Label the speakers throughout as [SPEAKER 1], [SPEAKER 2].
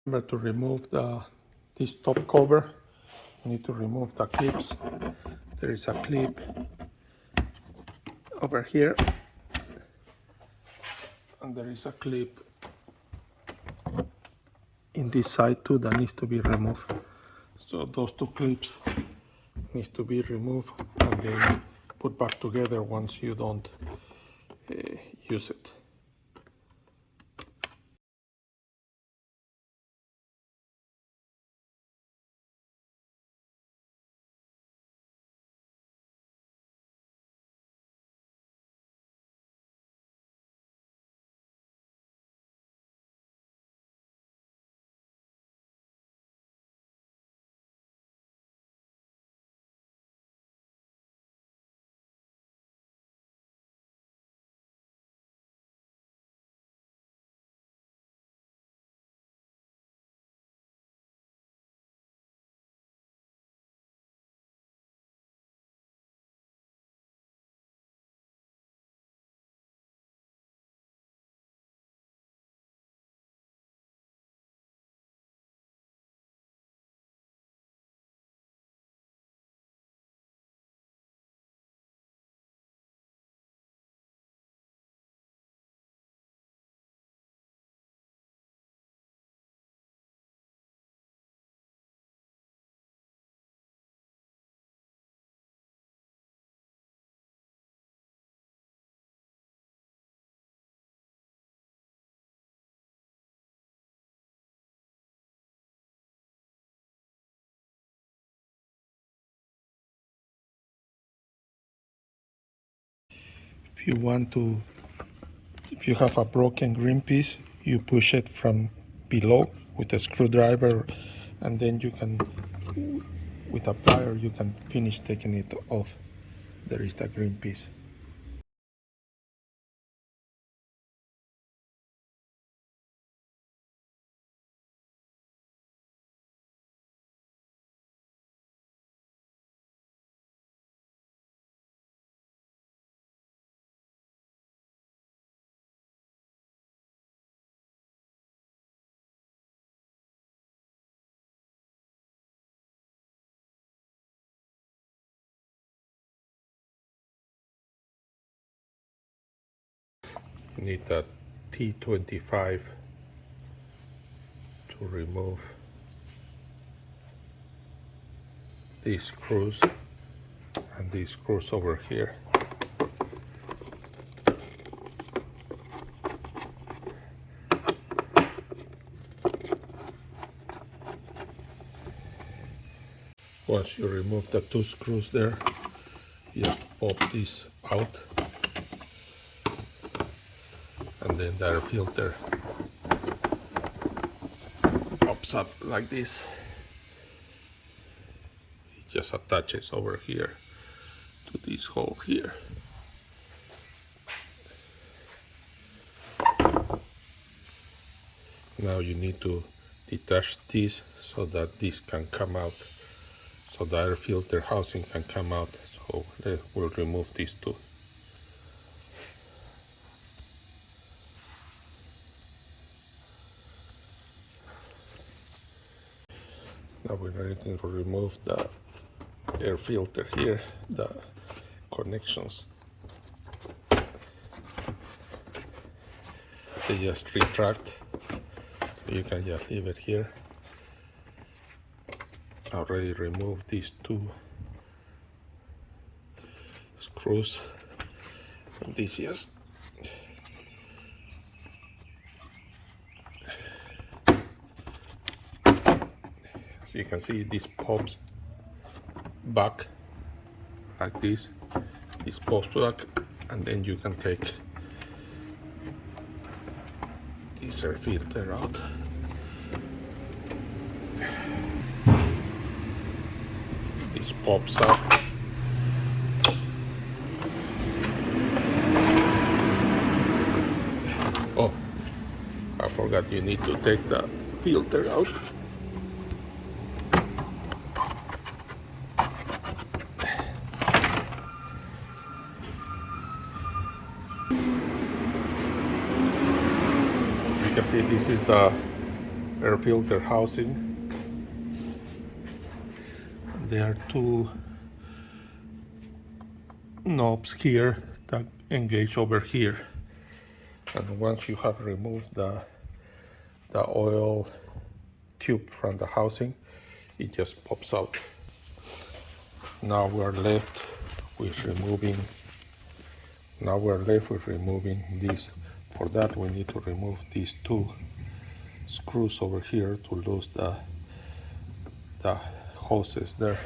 [SPEAKER 1] Remember to remove this top cover. You need to remove the clips. There is a clip over here, and there is a clip in this side too that needs to be removed. So those two clips need to be removed and then put back together once you don't use it. If you want to, if you have a broken green piece, you push it from below with a screwdriver, and then you can, with a plier, you can finish taking it off. There is the green piece. You need a T25 to remove these screws and these screws over here. Once you remove the two screws there, you just pop this out, and then the air filter pops up like this. It just attaches over here to this hole here. Now you need to detach this so that this can come out, so the air filter housing can come out. So we'll remove these two. Now we're going to remove the air filter here, the connections. They just retract. You can just leave it here. I already removed these two screws, and this just so you can see this pops back like this. This pops back, and then you can take this air filter out. This pops up. Oh, I forgot, you need to take the filter out. You can see this is the air filter housing. There are two knobs here that engage over here, and once you have removed the oil tube from the housing, it just pops out. Now we're left with removing this. For that we need to remove these two screws over here to lose the hoses there.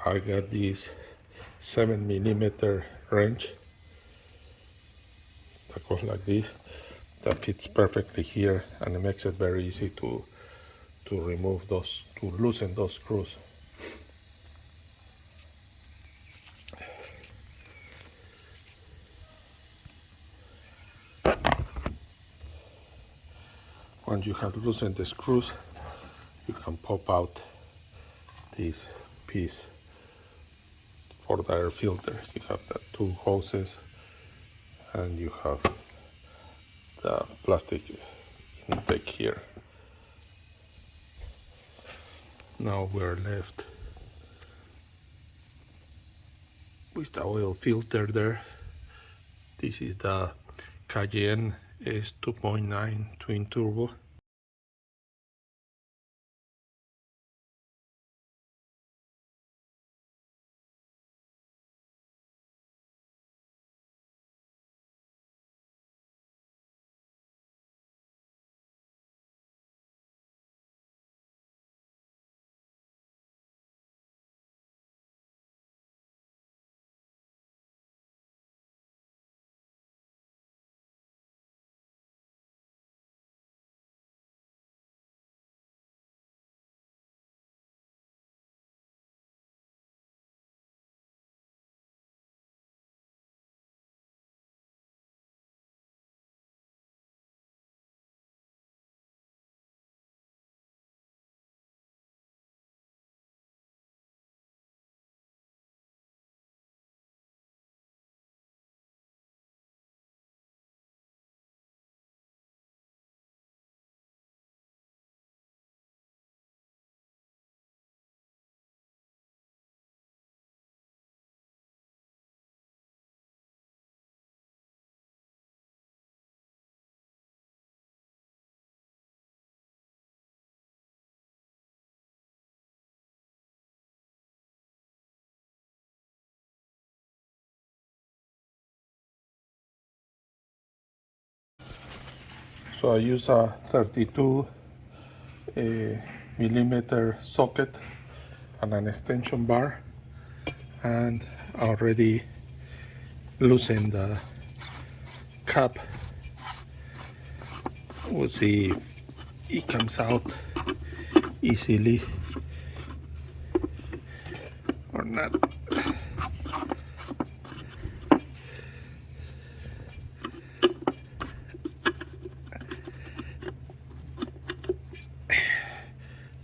[SPEAKER 1] I got this 7mm wrench that goes like this, that fits perfectly here, and it makes it very easy to remove those, to loosen those screws. Once you have loosened the screws, you can pop out this piece for the air filter. You have the two hoses and you have the plastic intake here. Now we're left with the oil filter there. This is the Cayenne S 2.9 twin turbo. So I use a 32mm socket and an extension bar, and I already loosened the cap. We'll see if it comes out easily or not.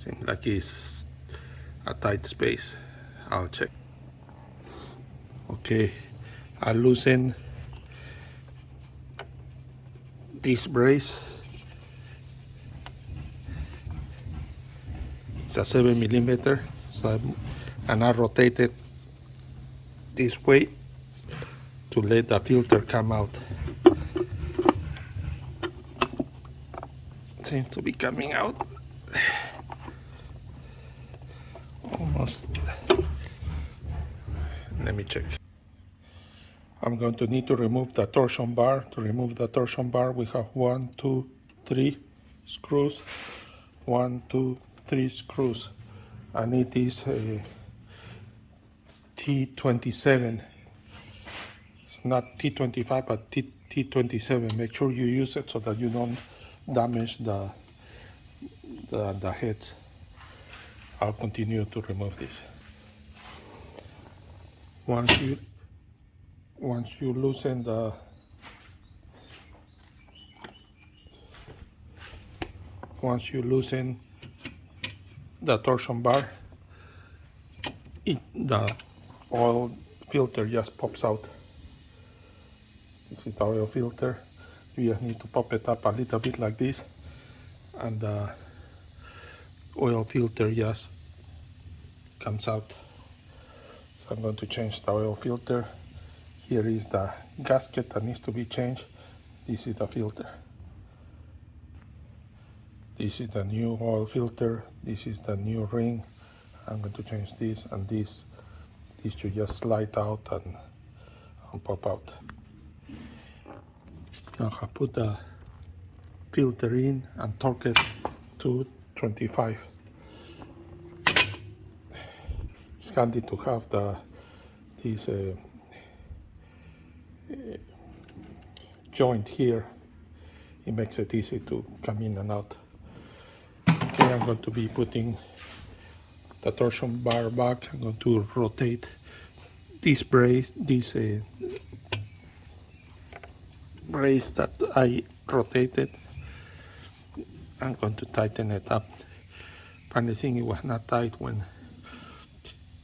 [SPEAKER 1] Seems like it's a tight space. I'll check. Okay, I loosen this brace. It's a 7mm, and I rotate it this way to let the filter come out. Seems to be coming out. Almost. Let me check. I'm going to need to remove the torsion bar. To remove the torsion bar, we have 1, 2, 3 screws. 1, 2, 3 screws. And it is a T27. It's not T25, but T27. Make sure you use it so that you don't damage the heads. I'll continue to remove this. Once you loosen the torsion bar, the oil filter just pops out. This is the oil filter. You just need to pop it up a little bit like this, and the oil filter just comes out. So I'm going to change the oil filter. Here is the gasket that needs to be changed. This is the filter. This is the new oil filter. This is the new ring. I'm going to change this, and this should just slide out and pop out. Now I put the filter in and torque it to 25. It's handy to have this joint here. It makes it easy to come in and out. Okay, I'm going to be putting the torsion bar back. I'm going to rotate this brace, brace that I rotated. I'm going to tighten it up. Funny thing, it was not tight when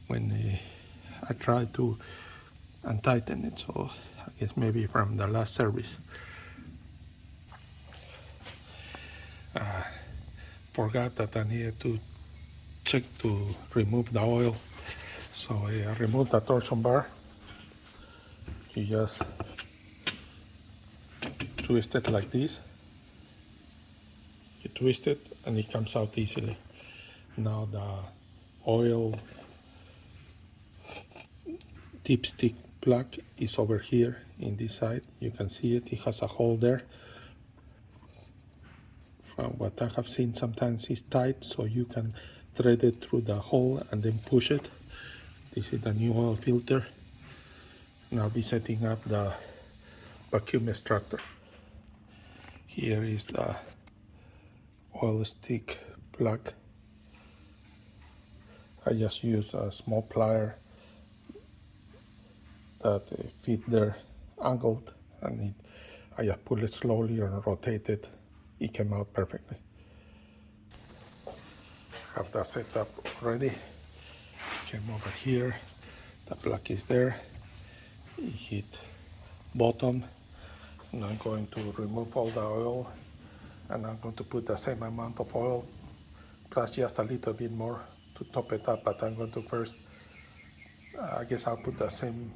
[SPEAKER 1] I tried to untighten it, so I guess maybe from the last service. Forgot that I needed to check to remove the oil, so I removed the torsion bar. You just twist it like this. You twist it and it comes out easily. Now the oil dipstick plug is over here in this side. You can see it, it has a hole there. What I have seen sometimes is tight, so you can thread it through the hole and then push it. This is the new oil filter. Now I'll be setting up the vacuum extractor. Here is the oil stick plug. I just use a small plier that fit there angled, and I just pull it slowly and rotate it. It came out perfectly. Have that set up already. Came over here. The plug is there. You hit bottom. And I'm going to remove all the oil, and I'm going to put the same amount of oil plus just a little bit more to top it up. But I'm going to first, I guess I'll put the same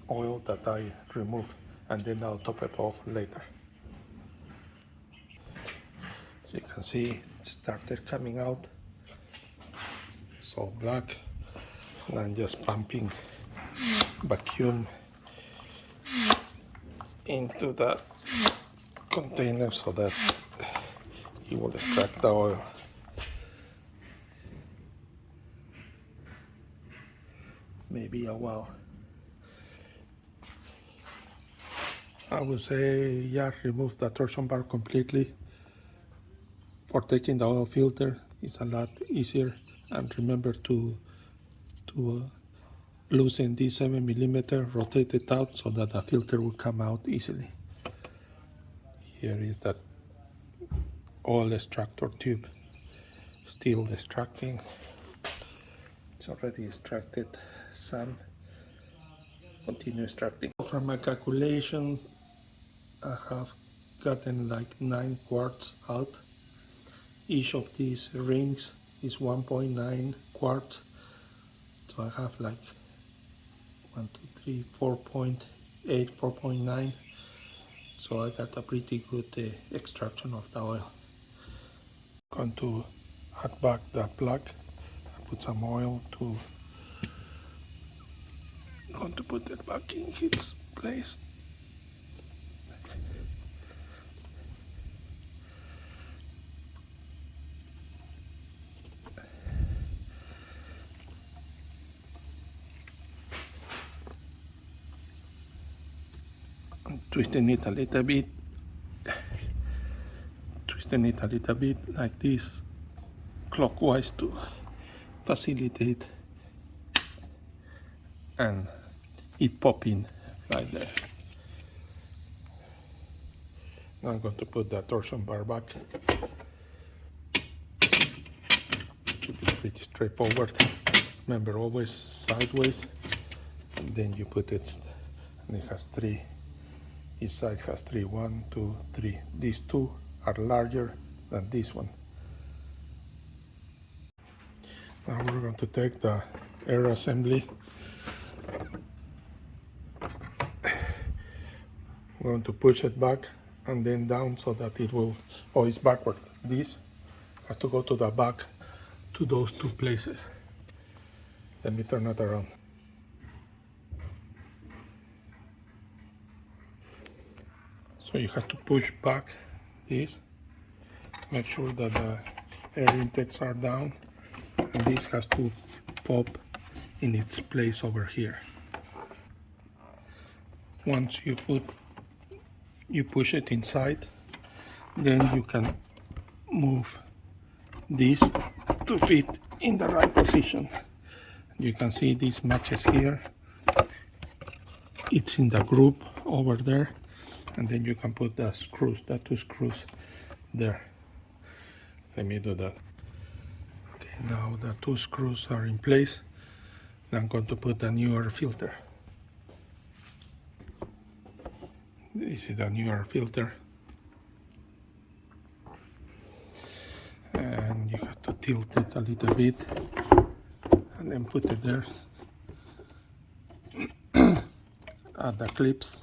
[SPEAKER 1] oil that I removed, and then I'll top it off later. So you can see it started coming out, so black, and I'm just pumping vacuum into the container so that it will extract the oil. Maybe a while. I would say, yeah, remove the torsion bar completely. For taking the oil filter, it's a lot easier. And remember to loosen this 7mm, rotate it out so that the filter will come out easily. Here is that oil extractor tube, still extracting. It's already extracted some. Continue extracting. From my calculations, I have gotten like 9 quarts out. Each of these rings is 1.9 quarts. So I have like 1, 2, 3, 4.8, 4.9. So I got a pretty good extraction of the oil. Going to add back the plug. I put some oil to. Going to put it back in its place. Twisting it a little bit, like this, clockwise to facilitate and it popping right there. Now I'm going to put the torsion bar back. Keep it pretty straightforward. Remember, always sideways, and then you put it, and it has 3 Each side has three. 1, 2, 3. These two are larger than this one. Now we're going to take the air assembly. We're going to push it back and then down so that it will, oh, it's backwards. This has to go to the back to those two places. Let me turn it around. So you have to push back this, make sure that the air intakes are down, and this has to pop in its place over here. Once you push it inside, then you can move this to fit in the right position. You can see these matches here. It's in the groove over there, and then you can put the screws, the two screws there. Let me do that. Okay, now the two screws are in place. I'm going to put the new air filter. This is the new air filter. And you have to tilt it a little bit and then put it there. Add the clips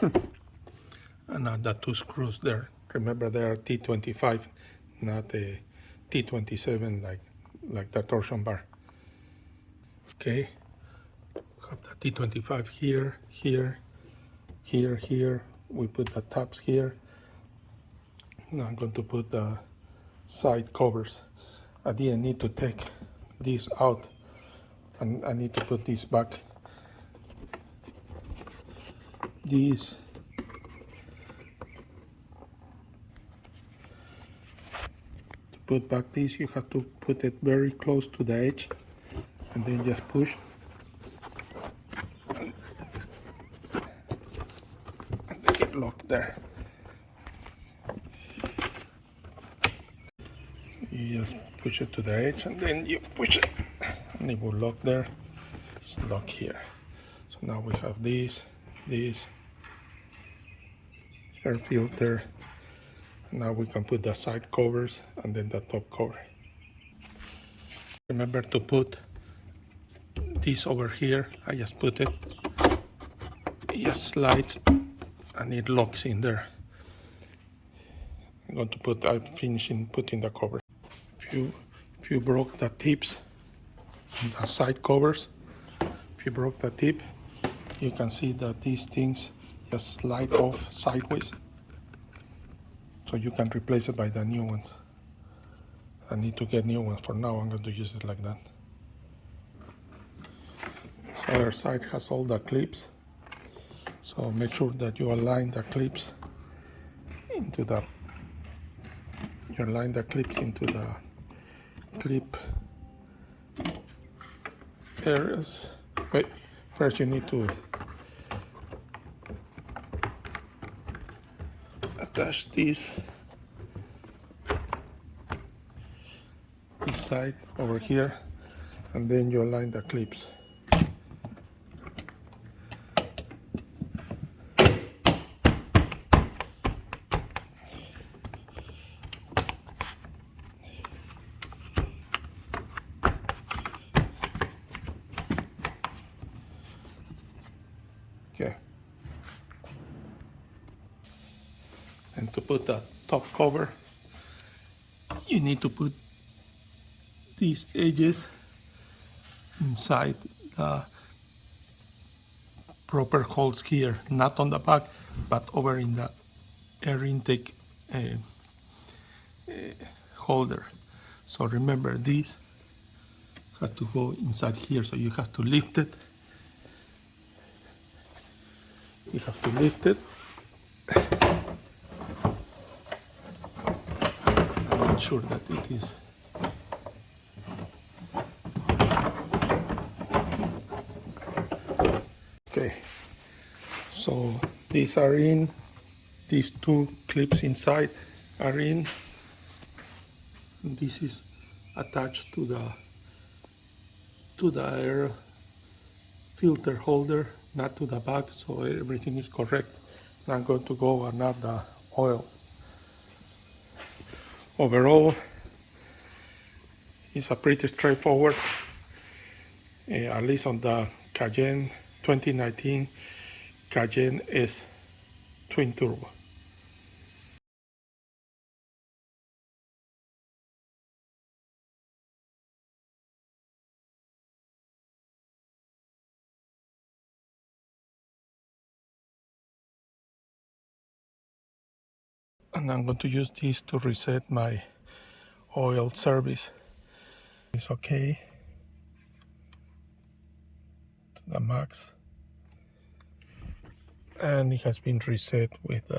[SPEAKER 1] and add the two screws there. Remember, they are T25, not a T27 like the torsion bar. Okay, have the T25 here, here, here, here. We put the tabs here. Now I'm going to put the side covers. I didn't need to take this out, and I need to put this back. This to put back this, you have to put it very close to the edge, and then just push. And they get locked there. You just push it to the edge and then you push it and it will lock there. It's locked here. So now we have this air filter. And now we can put the side covers and then the top cover. Remember to put this over here. I just put it. It just slides and it locks in there. I'm going to put, I'm finishing putting the cover. If you broke the tips, the side covers, if you broke the tip, you can see that these things just slide off sideways. So you can replace it by the new ones. I need to get new ones. For now, I'm going to use it like that. This other side has all the clips. So make sure that you align the clips into the, clip areas. Wait, first you need to attach this side over here, and then you align the clips. Okay. And to put the top cover, you need to put these edges inside the proper holes here, not on the back, but over in the air intake holder. So remember, this has to go inside here, so you have to lift it. You have to lift it and make sure that it is okay. So these are in, these two clips inside are in. This is attached to the air filter holder, not to the back, so everything is correct. I'm going to go and add the oil. Overall, it's a pretty straightforward, at least on the Cayenne 2019 Cayenne S twin turbo. And I'm going to use this to reset my oil service. It's okay to the max, and it has been reset with